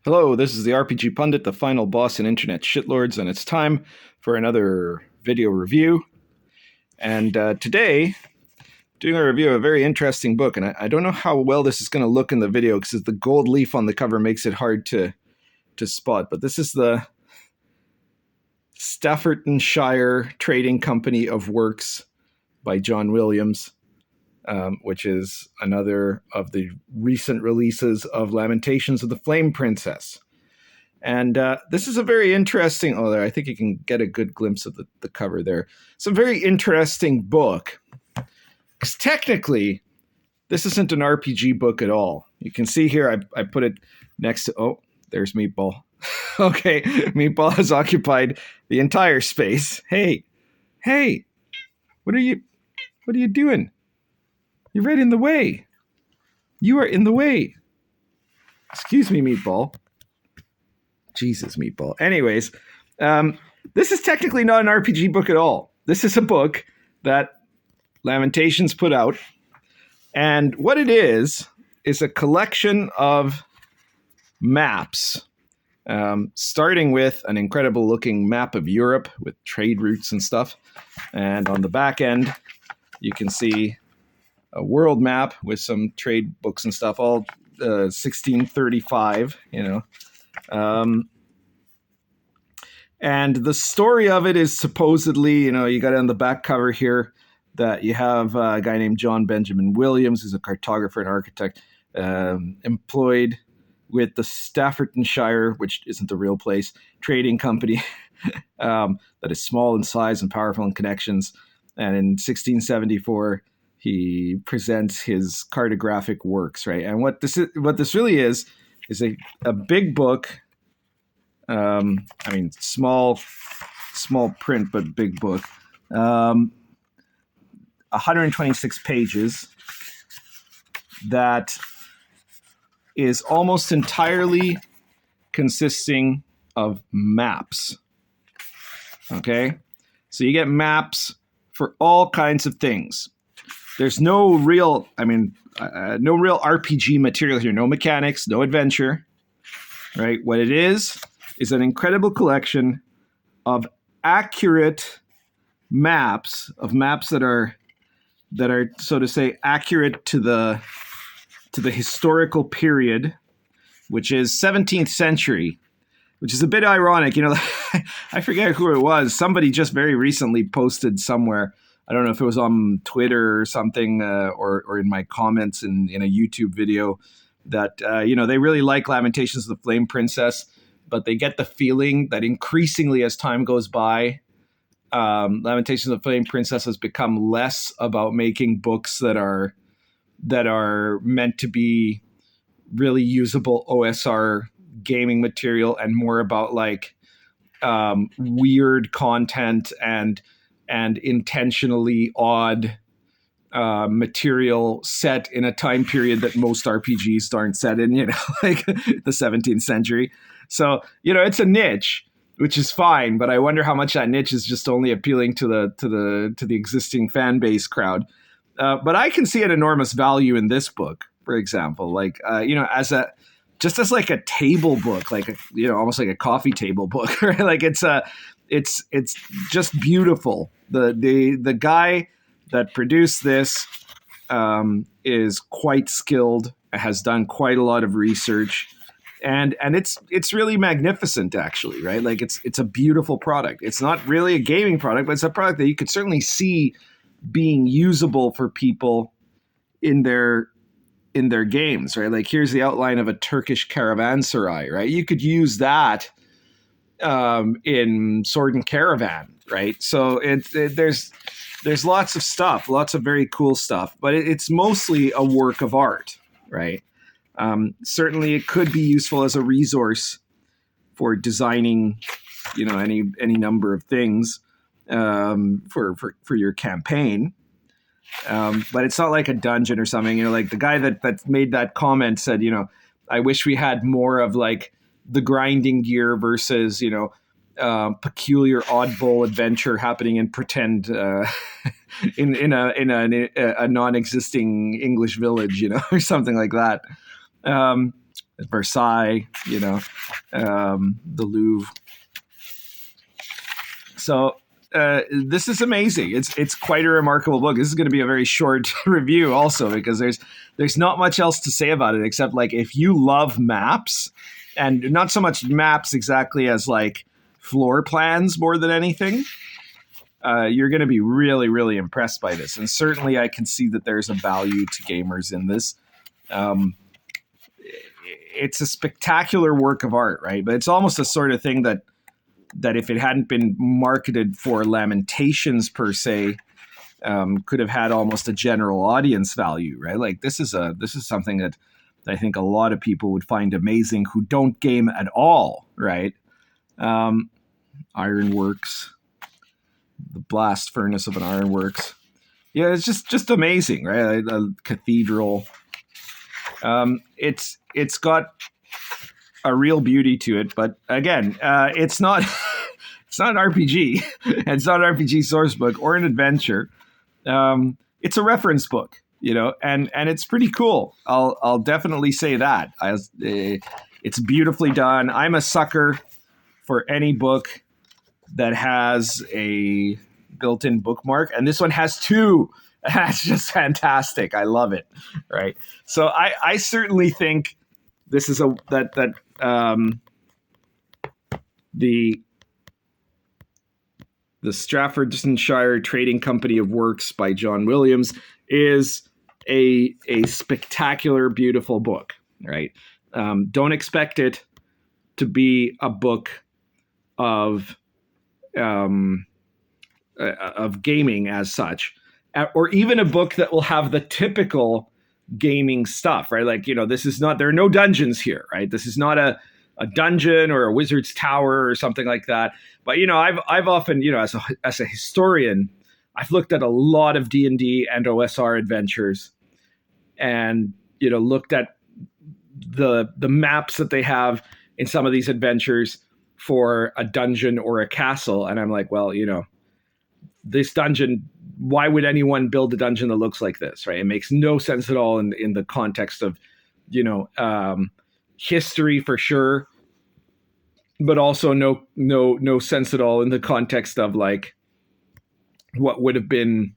Hello, this is the RPG Pundit, the final boss in Internet Shitlords, and it's time for another video review. And today, doing a review of a very interesting book, and I don't know how well this is going to look in the video because the gold leaf on the cover makes it hard to spot, but this is the Staffortonshire Trading Company of Works by John Williams, which is another of the recent releases of Lamentations of the Flame Princess. And this is a very interesting, I think you can get a good glimpse of the cover there. It's a very interesting book, because technically, this isn't an RPG book at all. You can see here, I put it next to, there's Meatball. Okay, Meatball has occupied the entire space. Hey, what are you doing? You're right in the way. You are in the way. Excuse me, Meatball. Jesus, Meatball. Anyways, this is technically not an RPG book at all. This is a book that Lamentations put out. And what it is a collection of maps, starting with an incredible looking map of Europe with trade routes and stuff. And on the back end, you can see a world map with some trade books and stuff, all 1635, and the story of it is supposedly, you got on the back cover here that you have a guy named John Benjamin Williams, who's a cartographer and architect, employed with the Staffortonshire, which isn't the real place, trading company that is small in size and powerful in connections. And in 1674, he presents his cartographic works, right? And what this really is a big book. Small print, but big book. 126 pages that is almost entirely consisting of maps. Okay? So you get maps for all kinds of things. There's no real RPG material here, no mechanics, no adventure, right? What it is an incredible collection of accurate maps, that are, so to say, accurate to the historical period, which is 17th century, which is a bit ironic. I forget who it was. Somebody just very recently posted somewhere, I don't know if it was on Twitter or something, or in my comments in a YouTube video, that they really like Lamentations of the Flame Princess, but they get the feeling that increasingly as time goes by, Lamentations of the Flame Princess has become less about making books that are meant to be really usable OSR gaming material, and more about weird content and intentionally odd material set in a time period that most RPGs aren't set in, like the 17th century. So, it's a niche, which is fine, but I wonder how much that niche is just only appealing to the existing fan base crowd. But I can see an enormous value in this book, for example, as a table book, almost like a coffee table book, right? It's just beautiful. The guy that produced this is quite skilled, has done quite a lot of research, and it's really magnificent, actually, right? It's a beautiful product. It's not really a gaming product, but it's a product that you could certainly see being usable for people in their games, right? Here's the outline of a Turkish caravanserai, right? You could use that in Sword and Caravan, right? So there's lots of stuff, lots of very cool stuff, but it's mostly a work of art, right? Certainly it could be useful as a resource for designing, any number of things for your campaign. But it's not like a dungeon or something, the guy that made that comment said, I wish we had more of the grinding gear versus, peculiar oddball adventure happening in pretend in a non-existing English village, or something like that. Versailles, the Louvre. So this is amazing. It's quite a remarkable book. This is going to be a very short review also, because there's not much else to say about it, except like if you love maps, and not so much maps exactly as like floor plans more than anything, you're going to be really, really impressed by this. And certainly I can see that there's a value to gamers in this. It's a spectacular work of art, right? But it's almost the sort of thing that if it hadn't been marketed for Lamentations per se, could have had almost a general audience value, right? Like this is something that I think a lot of people would find amazing who don't game at all, right? Ironworks, the blast furnace of an ironworks. Yeah, it's just amazing, right? A cathedral. It's got a real beauty to it, but again, it's not it's not an RPG. It's not an RPG source book or an adventure. It's a reference book, and it's pretty cool. I'll definitely say that. It's beautifully done. I'm a sucker for any book that has a built-in bookmark, and this one has two. That's just fantastic. I love it. Right. So I certainly think this is the Staffortonshire Trading Company of Works by John Williams is a spectacular, beautiful book. Right. Don't expect it to be a book of gaming as such, or even a book that will have the typical gaming stuff, right? Like, this is not, there are no dungeons here, right? This is not a dungeon or a wizard's tower or something like that. But, I've often, as a historian, I've looked at a lot of D&D and OSR adventures and, looked at the maps that they have in some of these adventures for a dungeon or a castle. And I'm like, well, this dungeon, why would anyone build a dungeon that looks like this, right? It makes no sense at all in the context of, history for sure, but also no sense at all in the context of like what would have been,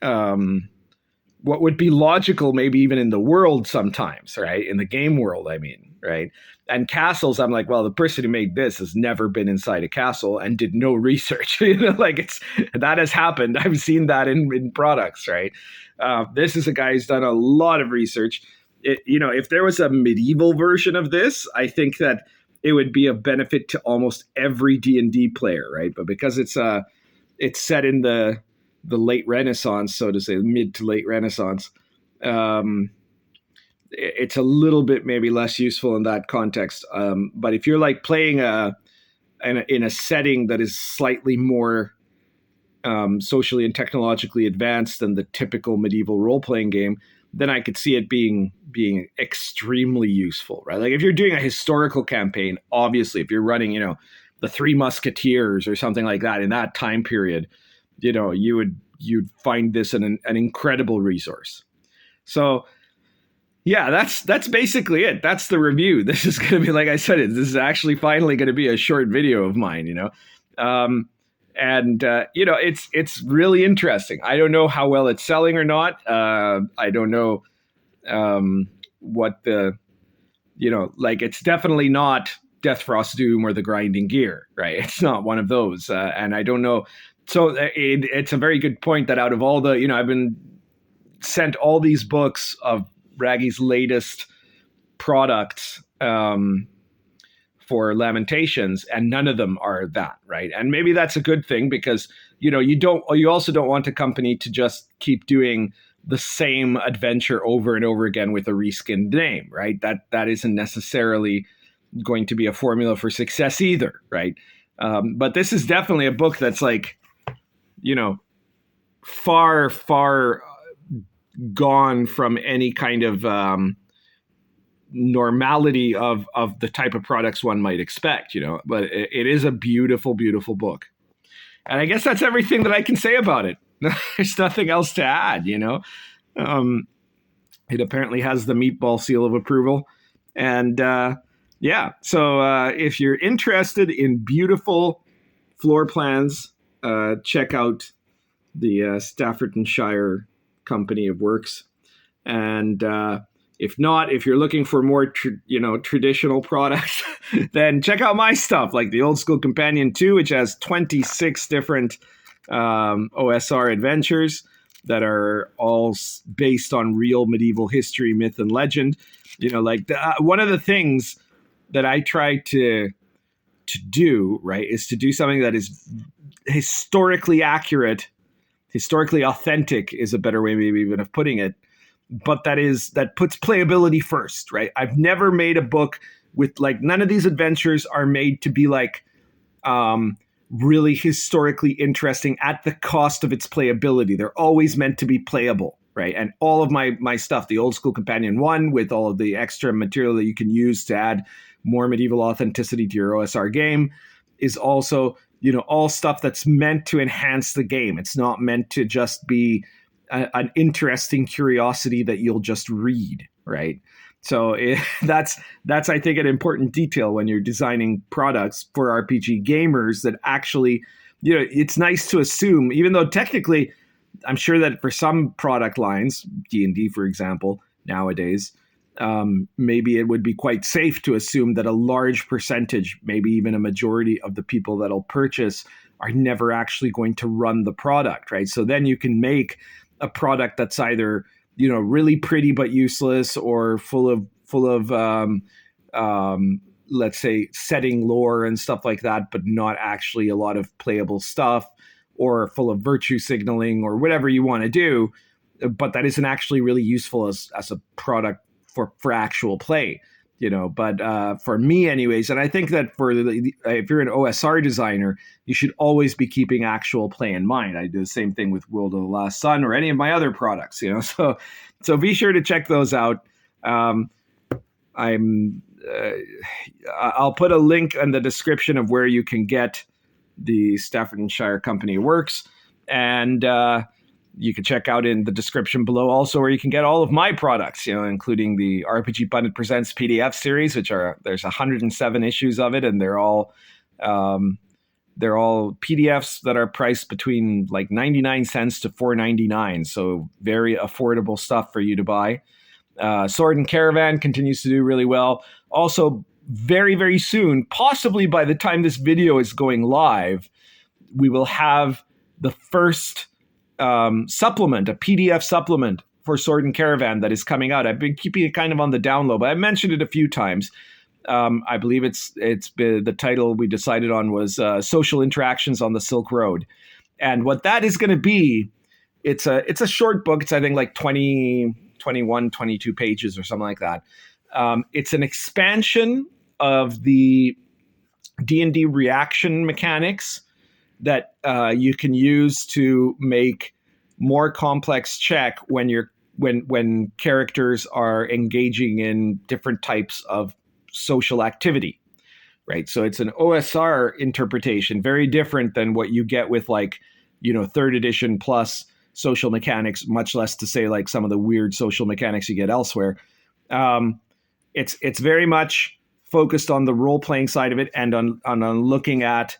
what would be logical, maybe even in the world sometimes, right? In the game world, I mean, right? And castles, I'm like, well, the person who made this has never been inside a castle and did no research. That has happened. I've seen that in products, right? This is a guy who's done a lot of research. If there was a medieval version of this, I think that it would be a benefit to almost every D&D player, right? But because it's set in the late Renaissance, so to say, mid to late Renaissance, it's a little bit maybe less useful in that context. But if you're like playing in a setting that is slightly more socially and technologically advanced than the typical medieval role-playing game, then I could see it being extremely useful, right? Like if you're doing a historical campaign, obviously, if you're running, the Three Musketeers or something like that in that time period, you'd find this an incredible resource. So yeah, that's basically it. That's the review. This is going to be, like I said, this is actually finally going to be a short video of mine, it's really interesting. I don't know how well it's selling or not. I don't know what it's definitely not Deathfrost Doom or the Grinding Gear, right? It's not one of those. And I don't know. So it's a very good point that out of all the, I've been sent all these books of Raggy's latest products for Lamentations, and none of them are that, right? And maybe that's a good thing, because you also don't want a company to just keep doing the same adventure over and over again with a reskinned name, right? That isn't necessarily going to be a formula for success either, right? But this is definitely a book that's like, far gone from any kind of normality of the type of products one might expect, but it is a beautiful, beautiful book. And I guess that's everything that I can say about it. There's nothing else to add, It apparently has the meatball seal of approval. And yeah, so if you're interested in beautiful floor plans, check out the Staffortonshire Company of Works. And if not, if you're looking for more, traditional products, then check out my stuff, like the Old School Companion 2, which has 26 different OSR adventures that are all based on real medieval history, myth, and legend. One of the things that I try to do, right, is to do something that is historically accurate. Historically authentic is a better way, maybe even, of putting it. But that puts playability first, right? I've never made a book with, like, none of these adventures are made to be like really historically interesting at the cost of its playability. They're always meant to be playable, right? And all of my stuff, the Old School Companion 1, with all of the extra material that you can use to add more medieval authenticity to your OSR game, is also, all stuff that's meant to enhance the game. It's not meant to just be an interesting curiosity that you'll just read, right? So that's I think an important detail when you're designing products for RPG gamers, that actually, it's nice to assume, even though technically I'm sure that for some product lines, D&D for example, nowadays, maybe it would be quite safe to assume that a large percentage, maybe even a majority of the people that'll purchase are never actually going to run the product, right? So then you can make a product that's either, really pretty but useless, or full of let's say setting lore and stuff like that, but not actually a lot of playable stuff, or full of virtue signaling, or whatever you want to do, but that isn't actually really useful as a product for actual play. But for me anyways, and I think that if you're an OSR designer, you should always be keeping actual play in mind. I do the same thing with World of the Last Sun or any of my other products, so be sure to check those out. I'll put a link in the description of where you can get the Staffortonshire Company Works, and you can check out in the description below also where you can get all of my products, including the RPG Pundit Presents PDF series, there's 107 issues of it, and they're all PDFs that are priced between like 99 cents to $4.99, so very affordable stuff for you to buy. Sword and Caravan continues to do really well. Also, very, very soon, possibly by the time this video is going live, we will have the first supplement, a PDF supplement for Sword and Caravan that is coming out. I've been keeping it kind of on the down low, but I mentioned it a few times. I believe it's been, the title we decided on was Social Interactions on the Silk Road. And what that is going to be, it's a short book. It's, I think, like 21, 22 pages or something like that. It's an expansion of the D&D reaction mechanics that you can use to make more complex check when characters are engaging in different types of social activity, right? So it's an OSR interpretation, very different than what you get with, like, 3rd edition plus social mechanics, much less to say like some of the weird social mechanics you get elsewhere. It's very much focused on the role-playing side of it, and on looking at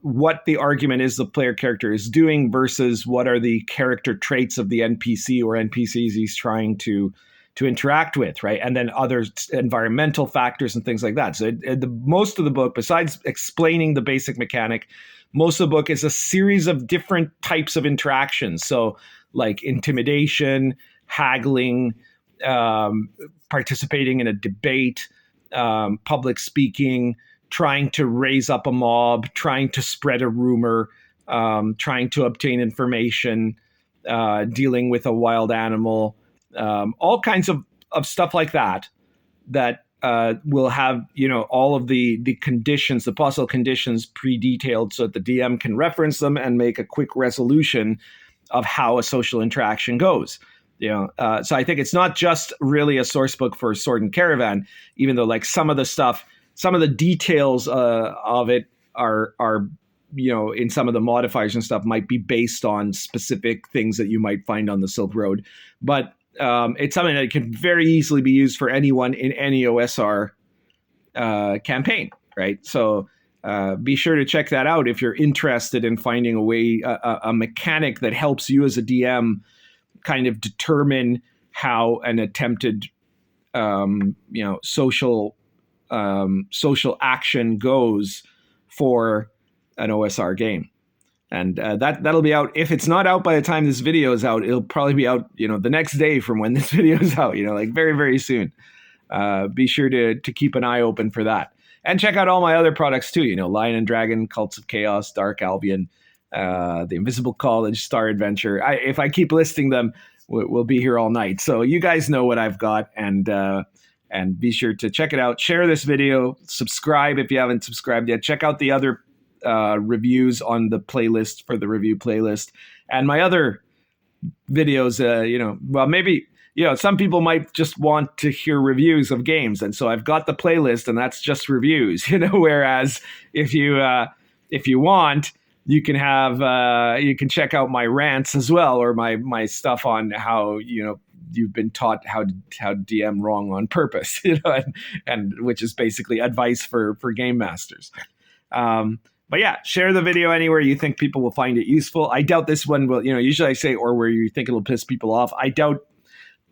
what the argument is the player character is doing versus what are the character traits of the NPC or NPCs he's trying to interact with, right? And then other environmental factors and things like that. So most of the book, besides explaining the basic mechanic, most of the book is a series of different types of interactions. So like intimidation, haggling, participating in a debate, public speaking, trying to raise up a mob, trying to spread a rumor, trying to obtain information, dealing with a wild animal, all kinds of stuff like that will have, all of the conditions, the possible conditions pre-detailed so that the DM can reference them and make a quick resolution of how a social interaction goes. So I think it's not just really a source book for Sword and Caravan, even though like some of the details of it are in some of the modifiers and stuff might be based on specific things that you might find on the Silk Road. But it's something that can very easily be used for anyone in any OSR campaign, right? So be sure to check that out if you're interested in finding a way, a mechanic that helps you as a DM kind of determine how an attempted, social action goes for an OSR game. And that'll be out. If it's not out by the time this video is out, it'll probably be out, the next day from when this video is out, like very, very soon. Be sure to keep an eye open for that. And check out all my other products too, Lion and Dragon, Cults of Chaos, Dark Albion, The Invisible College, Star Adventure. If I keep listing them, we'll be here all night. So you guys know what I've got, and be sure to check it out. Share this video, subscribe if you haven't subscribed yet. Check out the other reviews on the playlist for the review playlist, and my other videos. Maybe some people might just want to hear reviews of games, and so I've got the playlist, and that's just reviews. Whereas if you want, you can have you can check out my rants as well, or my stuff on how you've been taught how to DM wrong on purpose, and which is basically advice for game masters. But yeah, share the video anywhere you think people will find it useful. I doubt this one will, usually I say, or where you think it'll piss people off. I doubt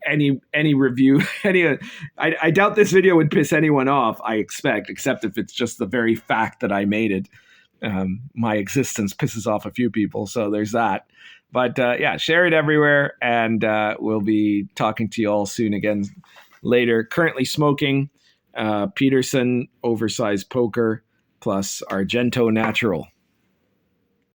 any review, I doubt this video would piss anyone off, I expect, except if it's just the very fact that I made it. My existence pisses off a few people, so there's that. But yeah, share it everywhere, and we'll be talking to you all soon again later. Currently smoking Peterson Oversized Poker plus Argento Natural.